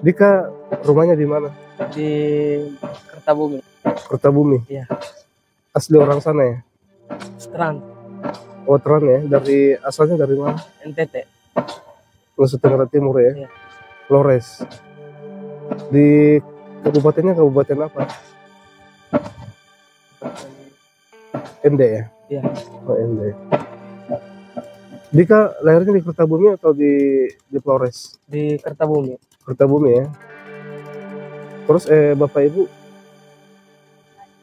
Dika rumahnya di mana? Di Kertabumi. Kertabumi. Iya. Asli orang sana ya? Seterang. Oh, Teran ya? Dari asalnya dari mana? NTT. Nusa Tenggara Timur ya? Iya. Flores. Di kabupatennya kabupaten apa? ND ya? Iya. Oh, ND. Dika lahirnya di Kertabumi atau di Flores? Di Kertabumi. Kertabumi ya. Terus bapak ibu?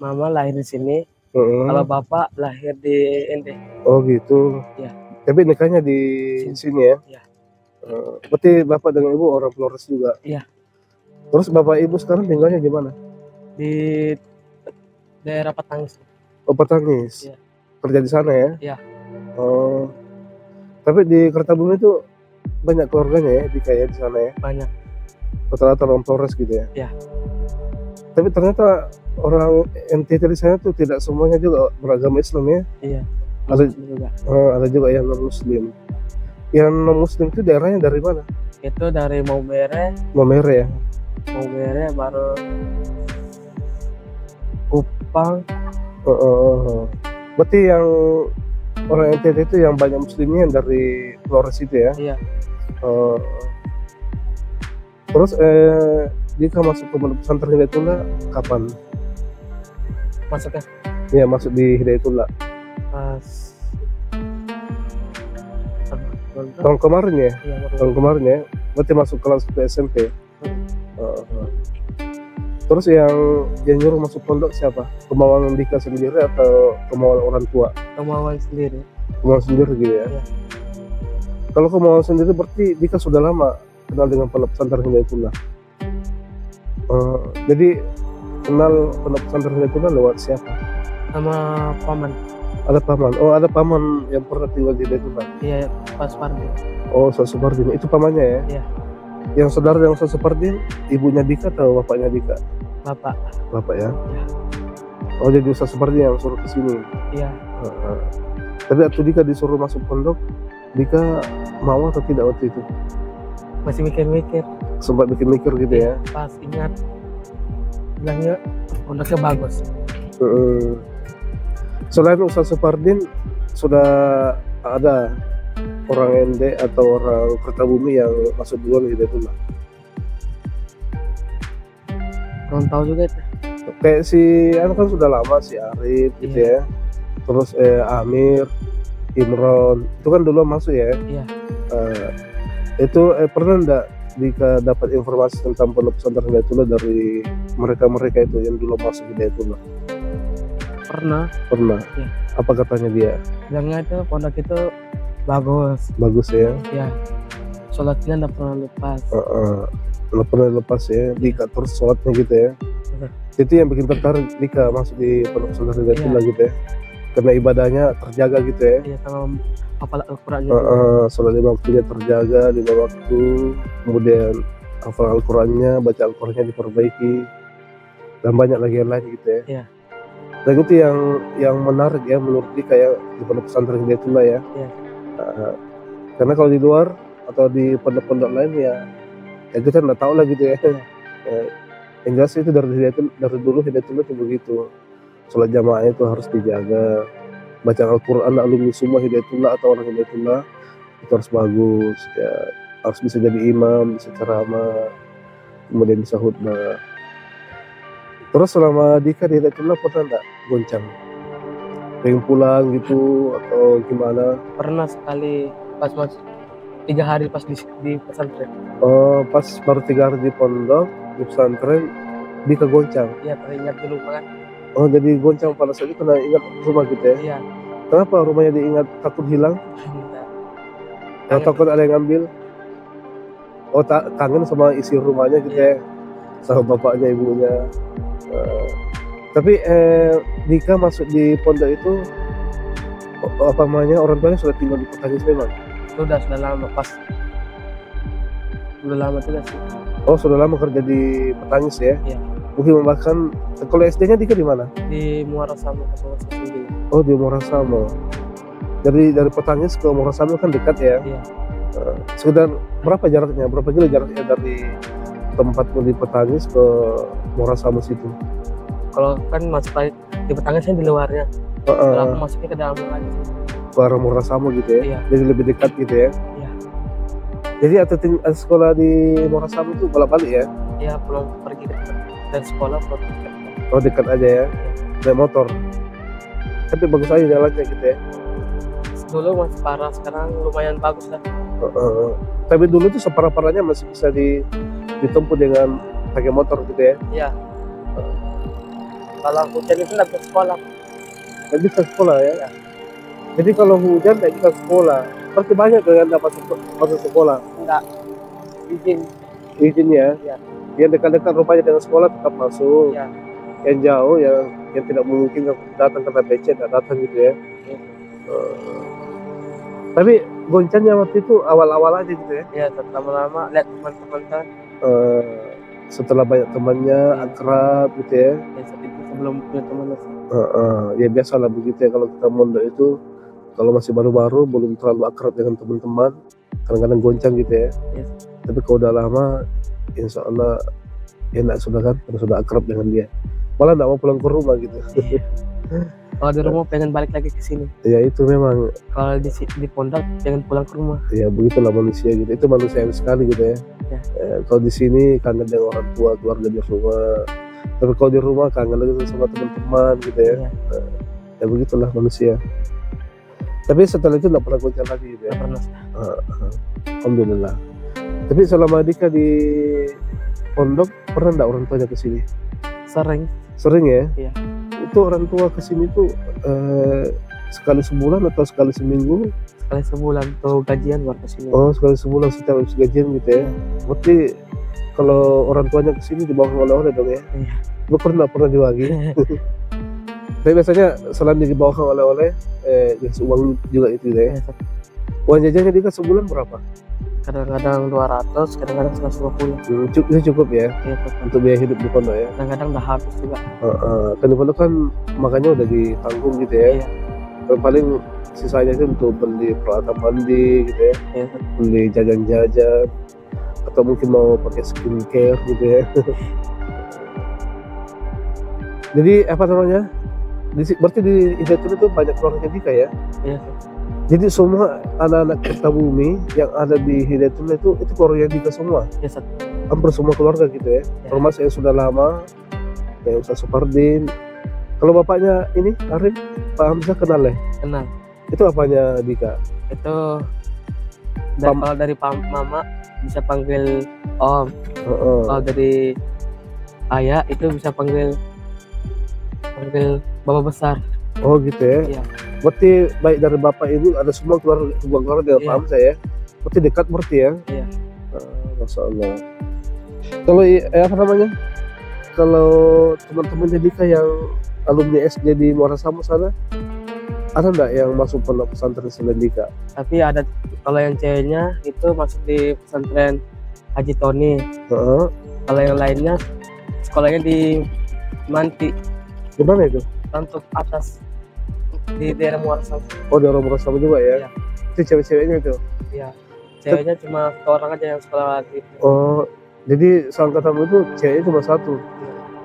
Mama lahir di sini. Kalau bapak lahir di ND. Oh gitu. Iya. Tapi nikahnya di sini ya? Iya. Berarti bapak dengan ibu orang Flores juga? Iya. Terus bapak ibu sekarang tinggalnya di mana? Di daerah Patangis. Oh, Patangis. Iya. Kerja di sana ya? Iya. Oh. Tapi di Kertabumi itu banyak keluarganya ya, kayak di sana ya? Banyak. Rata-rata orang Flores gitu ya? Iya. Tapi ternyata orang NTT di sana tuh tidak semuanya juga beragama Islam ya? Iya. Ada juga yang non Muslim. Yang non Muslim itu daerahnya dari mana? Itu dari Maumere. Maumere ya? Maumere baru Kupang. Berarti yang orang NTT itu yang banyak Muslimnya yang dari Flores itu ya? Iya. Terus jika masuk ke pondok pesantren Hidayatullah kapan? Masuknya? Iya, masuk di Hidayatullah. Pas tahun kemarin ya? Iya, tahun kemarin ya? Berarti masuk kelas ke SMP. Terus yang nyuruh masuk pondok siapa? Kemauan Dika sendiri atau kemauan orang tua? Kemauan sendiri. Kemauan sendiri gitu ya? Iya. Kalau kemauan sendiri berarti Dika sudah lama kenal dengan pondok pesantren Hidayatullah. Jadi kenal pondok pesantren Hidayatullah lewat siapa? Sama paman. Ada paman. Oh, ada paman yang pernah tinggal di Hidayatullah. Iya, Pak Supardi. Oh, Ustaz Supardin. Itu pamannya ya? Iya. Yang saudara yang Ustaz Supardin, ibunya Dika atau bapaknya Dika? Bapak. Bapak ya? Iya. Oh, jadi Ustaz Supardin yang suruh ke sini. Iya. Tapi waktu Dika disuruh masuk pondok, Dika mau atau tidak waktu itu? Masih mikir-mikir. Sempat mikir gitu ya? Pas ingat bilangnya pondoknya bagus. Selain Ustaz Supardin, sudah ada orang ND atau orang Kertabumi yang masuk duluan di Hidayatullah? Belum tahu juga itu. Kayak si kan sudah lama si Arif gitu ya. Terus Amir, Imron, itu kan dulu masuk ya? Iya. Itu pernah enggak Dika dapat informasi tentang pondok pesantren Hidayatullah dari mereka itu yang dulu masuk Hidayatullah? Pernah. Iya. Apa katanya dia? Bilangnya itu pondok itu bagus ya? Iya. Sholatnya nggak pernah lepas. Nggak pernah lepas ya? Dika terus sholatnya gitu ya? Itu yang bikin tertarik Dika masuk di pondok pesantren Hidayatullah gitu ya? Karena ibadahnya terjaga gitu ya? Iya, sama hafal Al-Quran sholat 5 waktunya terjaga 5 waktu, kemudian hafal Al-Qurannya, baca Al-Qurannya diperbaiki, dan banyak lagi yang lain gitu ya? Iya. Dan itu yang menarik ya menurut Dika ya di pondok pesantren Hidayatullah ya? Iya. Karena kalau di luar atau di pondok-pondok lain ya kita nggak tahu lah gitu ya. Yang jelas itu dari dulu Hidayatullah itu begitu. Sholat jamaah itu harus dijaga, baca Al-Quran alumni semua Hidayatullah atau orang Hidayatullah itu harus bagus ya, harus bisa jadi imam, bisa ceramah, kemudian bisa khutbah. Terus selama Dika di Hidayatullah pernah nggak goncang? Pengen pulang gitu atau gimana? Pernah sekali pas 3 hari pas di pesantren. Oh, pas baru 3 hari di pondok di pesantren Dika goncang? Iya, teringat dulu kan. Oh, jadi goncang pada saat itu karena ingat rumah gitu ya? Iya. Kenapa rumahnya diingat? Takut hilang? Takut ada yang ngambil? Oh, kangen sama isi rumahnya gitu ya? Sama bapaknya, ibunya. Tapi Dika masuk di pondok itu apa namanya, orang tuanya sudah tinggal di Patangis memang? Sudah lama sudah lama juga sih. Oh, sudah lama kerja di Patangis ya? Iya. Mungkin bahkan kalau SD-nya Dika di mana? Di Muara Samo 019. Oh, di Muara Samo. Dari Patangis ke Muara Samo kan dekat ya? Iya. Sekitar berapa jaraknya? Berapa kilo jaraknya dari tempatmu di Petangis ke Muara Samu situ? Kalau kan masuk di Petanggisnya di luarnya, kalau aku masuknya ke dalam lagi. Ke arah Muara Samu gitu ya? Iya. Jadi lebih dekat gitu ya? Iya. Jadi atlet sekolah di Muara Samu itu bolak-balik ya? Iya, pulang pergi dari sekolah ke Oh dekat aja ya? Naik motor? Tapi bagus aja jalannya gitu ya? dulu masih parah, sekarang lumayan bagus lah. Tapi dulu tuh separah-parahnya masih bisa ditempuh dengan pakai motor gitu ya? Iya. Kalau hujan itu nggak bisa sekolah. Nggak bisa sekolah ya? Iya. Jadi kalau hujan nggak bisa sekolah. Pasti banyak tuh yang dapat masuk sekolah. Enggak. Izin ya? Iya. Yang dekat-dekat rupanya dengan sekolah tetap masuk. Iya. Yang jauh yang tidak mungkin datang karena becet nggak datang gitu ya? Iya. Tapi goncangnya waktu itu awal-awal aja gitu ya? Iya, lama-lama lihat teman-teman kan. Setelah banyak temannya akrab gitu ya? Ya itu sebelum punya teman lagi. Ya biasa lah begitu ya kalau kita mondok itu, kalau masih baru-baru belum terlalu akrab dengan teman-teman, kadang-kadang goncang gitu ya. Yes. Tapi kalau udah lama, insya Allah enak sudah kan, karena sudah akrab dengan dia. Malah nggak mau pulang ke rumah gitu. Kalau di rumah pengen balik lagi ke sini. Ya itu memang. Kalau di pondok pengen pulang ke rumah. Ya begitulah manusia gitu. Itu manusiawi sekali gitu ya. Ya. Kalau di sini kangen dengan orang tua, keluarga di rumah. Tapi kalau di rumah kangen lagi sama teman-teman gitu ya. Ya begitulah manusia. Tapi setelah itu nggak pernah goncang lagi gitu ya. Nggak pernah. Alhamdulillah. Tapi selama Dika di pondok pernah nggak orang tuanya ke sini? Sering ya? Iya. Itu orang tua ke sini tuh sekali sebulan atau sekali seminggu? Sekali sebulan tuh gajian buat ke sini. Oh, sekali sebulan setiap habis gajian gitu ya. Berarti kalau orang tuanya ke sini dibawa oleh-oleh dong ya? Iya. Lu pernah dibagi? Tapi biasanya selain dibawa oleh-oleh, dikasih uang juga itu ya. Uang jajannya Dika sebulan berapa? Kadang-kadang 200, kadang-kadang 150. Itu cukup ya? Iya, untuk biaya hidup di pondok ya? Kadang-kadang udah habis juga. Kan di pondok kan makanya udah ditanggung gitu ya? Iya. Dan paling sisanya itu untuk beli peralatan mandi gitu ya? Iya. Beli jajan-jajan, atau mungkin mau pakai skincare gitu ya. Jadi apa namanya? Berarti di Hidayatul itu banyak keluarga Dika ya? Iya. Jadi semua anak-anak Kertabumi yang ada di Hidayatul itu keluarga Dika semua? Iya. Hampir semua keluarga gitu ya? Termasuk yang sudah lama, kayak Ustaz Supardin. Kalau bapaknya ini, Arif, Pak Hamzah kenal ya? Kenal. Itu apanya Dika? Itu kalau dari mama bisa panggil om. Kalau dari ayah itu bisa panggil bapak besar. Oh gitu ya? Iya. Berarti baik dari bapak ibu ada semua keluarga Iya. paham saya. Berarti dekat berarti ya? Iya. Masya Allah. Kalau apa namanya? Kalau teman-temannya Dika yang alumni SD di Muara Samu sana, ada nggak yang masuk pondok pesantren selain Dika? Tapi ada, kalau yang ceweknya itu masuk di pesantren Haji Tony. Kalau yang lainnya sekolahnya di Manti. Di mana itu? Untuk atas di daerah Muara Samu. Oh, di Muara Samu juga ya? Iya. Itu cewek-ceweknya itu? Iya. Ceweknya cuma satu orang aja yang sekolah lagi. Oh, jadi seangkatanmu itu ceweknya cuma satu.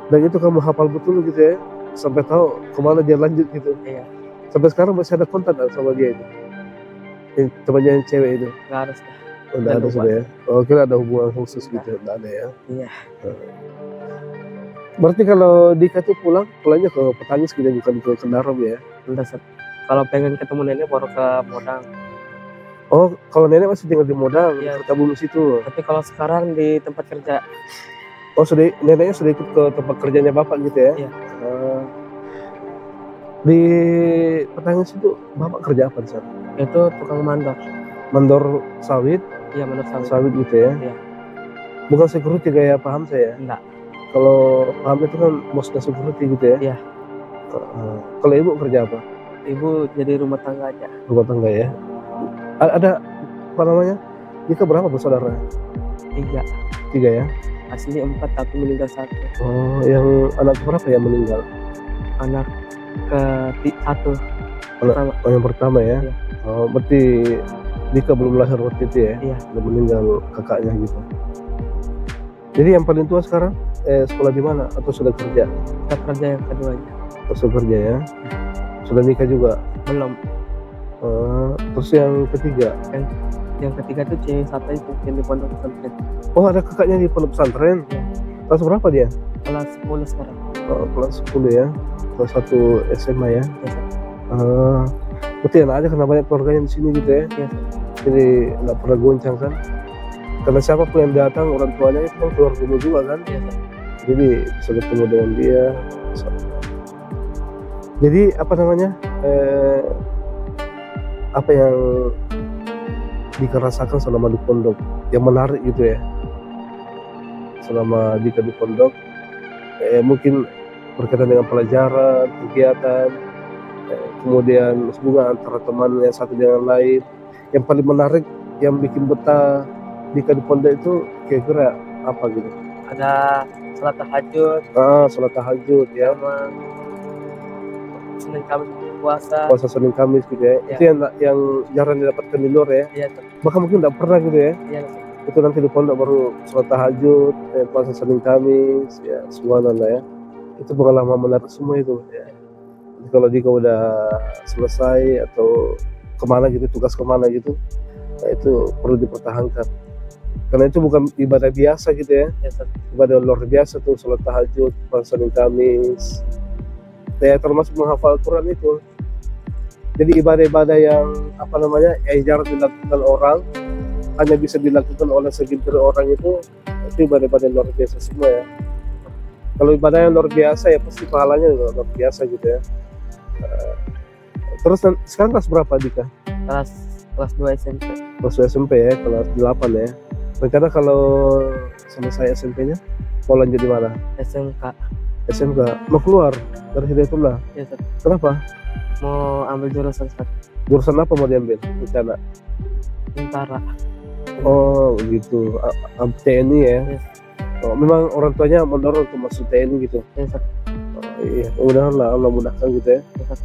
Dan itu kamu hafal betul gitu ya? Sampai tahu kemana dia lanjut gitu. Iya. Sampai sekarang masih ada kontak sama dia itu? Temannya yang cewek itu? Nggak ada. Nggak ada sudah ya? Oh, kira ada hubungan khusus gitu? Nggak ada ya? Iya. Berarti kalau Dika tuh pulangnya ke Petangis gitu, bukan ke Kendarom ya? Kalau pengen ketemu nenek baru ke Modang. Oh, kalau nenek masih tinggal di Modang, Iya. Kertabumi situ. Tapi kalau sekarang di tempat kerja. Oh, neneknya sudah ikut ke tempat kerjanya bapak gitu ya? Iya. Di Petangis itu bapak kerja apa di sana? Itu tukang mandor. Mandor sawit? Iya, mandor Sawit gitu ya? Iya. Bukan security kayak paham saya? Enggak. Kalau paham itu kan bosnya security gitu ya? Iya. Kalau ibu kerja apa? Ibu jadi rumah tangga aja. Rumah tangga ya? Ada apa namanya? Dika berapa bersaudara? 3. 3 ya? Aslinya 4 tapi meninggal 1. Oh, yang anak berapa yang meninggal? Anak ke 1. Yang pertama ya? Iya. Oh, berarti Dika belum lahir waktu itu ya? Iya. Belum meninggal kakaknya gitu. Jadi yang paling tua sekarang sekolah di mana atau sudah kerja? Kita kerja yang keduanya. Sudah kerja ya? Sudah nikah juga? Belum. Terus yang ketiga? Yang ketiga tuh cewek satu itu yang di pondok pesantren. Oh, ada kakaknya di pondok pesantren? Ya. Kelas berapa dia? Kelas 10 sekarang. Kelas 10 ya? Kelas 1 SMA ya? Ya, Sat. Berarti enak aja karena banyak keluarganya di sini gitu ya? Iya, Sat. Jadi nggak pernah goncang kan? Karena siapapun yang datang orang tuanya itu kan keluarga juga kan? Iya, Sat. Jadi bisa ketemu dengan dia. Jadi apa namanya? Apa yang dirasakan selama di pondok yang menarik gitu ya? Selama Dika di pondok, mungkin berkaitan dengan pelajaran, kegiatan, kemudian hubungan antara teman yang satu dengan lain. Yang paling menarik, yang bikin betah Dika di pondok itu kira-kira apa gitu? Ada sholat tahajud. Sholat tahajud ya. Sama Senin Kamis puasa. Puasa Senin Kamis gitu ya. Ya. Itu yang jarang didapatkan di luar ya. Iya, Sat. Bahkan mungkin nggak pernah gitu ya. Iya, Sat. Itu nanti di pondok baru sholat tahajud, puasa Senin Kamis, ya subhanallah ya. Itu pengalaman menarik semua itu ya. Jadi kalau Dika udah selesai atau kemana gitu, tugas kemana gitu, ya itu perlu dipertahankan. Karena itu bukan ibadah biasa gitu ya. Iya, Sat. Ibadah luar biasa tuh, sholat tahajud, puasa Senin Kamis. Ya termasuk menghafal Al-Quran itu. Jadi ibadah-ibadah yang apa namanya, yang jarang dilakukan orang, hanya bisa dilakukan oleh segelintir orang itu ibadah-ibadah yang luar biasa semua ya. Kalau ibadah yang luar biasa ya pasti pahalanya juga luar biasa gitu ya. Terus sekarang kelas berapa Dika? Kelas 2 SMP. Kelas 2 SMP ya, kelas 8 ya. Rencana kalau selesai SMP-nya mau lanjut di mana? SMK. SMK. Mau keluar dari Hidayatullah? Iya, Sat. Kenapa? Mau ambil jurusan, Sat. Jurusan apa mau diambil rencana? Tentara. Oh gitu, TNI ya? Yes. Oh, memang orang tuanya mendorong untuk masuk TNI gitu? Iya, Sat. Oh, iya, mudah-mudahan lah Allah mudahkan gitu ya. Iya, Sat.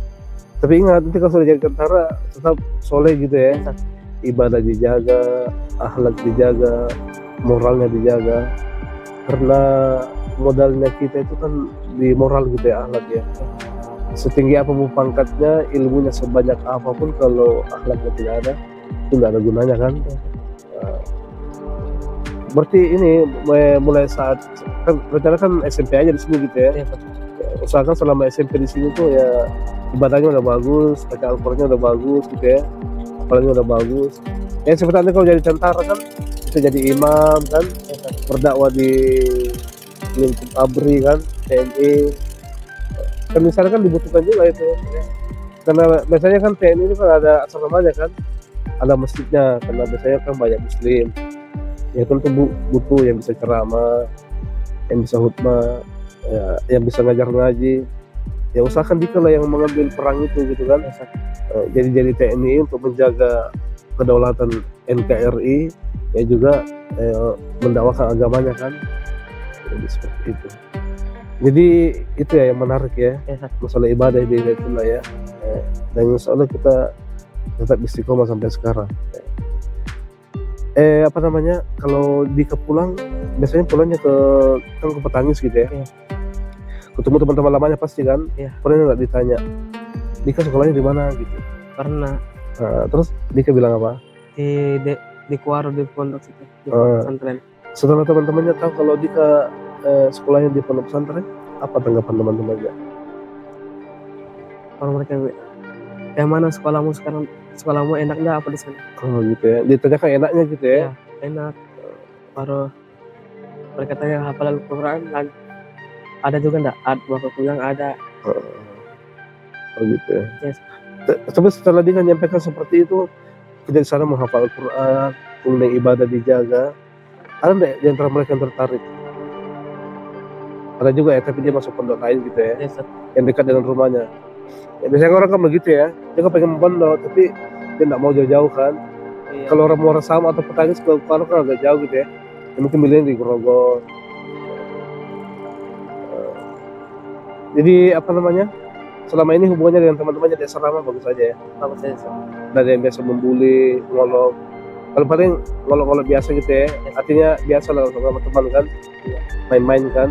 Tapi ingat nanti kalau sudah jadi tentara tetap soleh gitu ya. Iya, Sat. Ibadah dijaga, akhlak dijaga, moralnya dijaga. Karena modalnya kita itu kan di moral gitu ya, akhlak ya. Setinggi apapun pangkatnya, ilmunya sebanyak apapun, kalau akhlaknya tidak ada, itu tidak ada gunanya kan. Berarti ini mulai saat kan rencana kan SMP aja di sini gitu ya. Iya, Sat. Usahakan selama SMP di sini tuh ya ibadahnya udah bagus, baca Al-Qur'annya udah bagus gitu ya, apalagi udah bagus. Ya seperti nanti kalau jadi tentara kan bisa jadi imam kan, berdakwah di lingkup ABRI kan, TNI. Kan misalnya kan dibutuhkan juga itu. Karena biasanya kan TNI itu kan ada asramanya kan, ada masjidnya, karena biasanya kan banyak muslim. Ya tentu butuh yang bisa ceramah, yang bisa khutbah, ya, yang bisa ngajar ngaji. Ya usahakan Dika lah yang mengambil perang itu gitu kan. Jadi TNI untuk menjaga kedaulatan NKRI, ya juga mendakwakan agamanya kan. Jadi seperti itu. Jadi itu ya yang menarik ya, masalah ibadah di Hidayatullah ya. Dan insya Allah kita tetap istiqomah sampai sekarang. Apa namanya, kalau Dika pulang biasanya pulangnya ke Petangis gitu ya. Ketemu teman-teman lamanya pasti kan. Pernah nggak ditanya Dika sekolahnya di mana gitu? Pernah. Terus Dika bilang apa? Di Kuaro, di pondok situ, di pesantren. Setelah teman-temannya tahu kalau Dika sekolahnya di pondok pesantren, apa tanggapan teman-temannya? Kalau mereka yang mana sekolahmu sekarang, sekolahmu enak nggak apa di sana? Oh gitu ya, ditanyakan enaknya gitu ya? Ya, enak. Baru mereka tanya hafal Al-Quran, ada juga nggak? Bapak pulang ada. Oh gitu ya. Yes. Tapi setelah dia menyampaikan seperti itu, kita di sana menghafal Al-Quran, kemudian ibadah dijaga, ada nggak di antara mereka yang tertarik? Ada juga ya, tapi dia masuk pondok lain gitu ya, Yes, yang dekat dengan rumahnya. Ya, biasanya orang kan begitu ya, dia kan pengen pondok, tapi dia nggak mau jauh-jauh kan. iya. Kalau orang Muara Sama atau Petangis ke Kuala kan agak jauh gitu ya, mungkin milihnya di Grogol. Jadi apa namanya, selama ini hubungannya dengan teman-temannya di asrama bagus aja ya? Bagus aja sih. Dari yang biasa membuli, ngolok, kalau paling ngolok-ngolok biasa gitu ya, artinya biasa lah sama teman kan, main-main kan.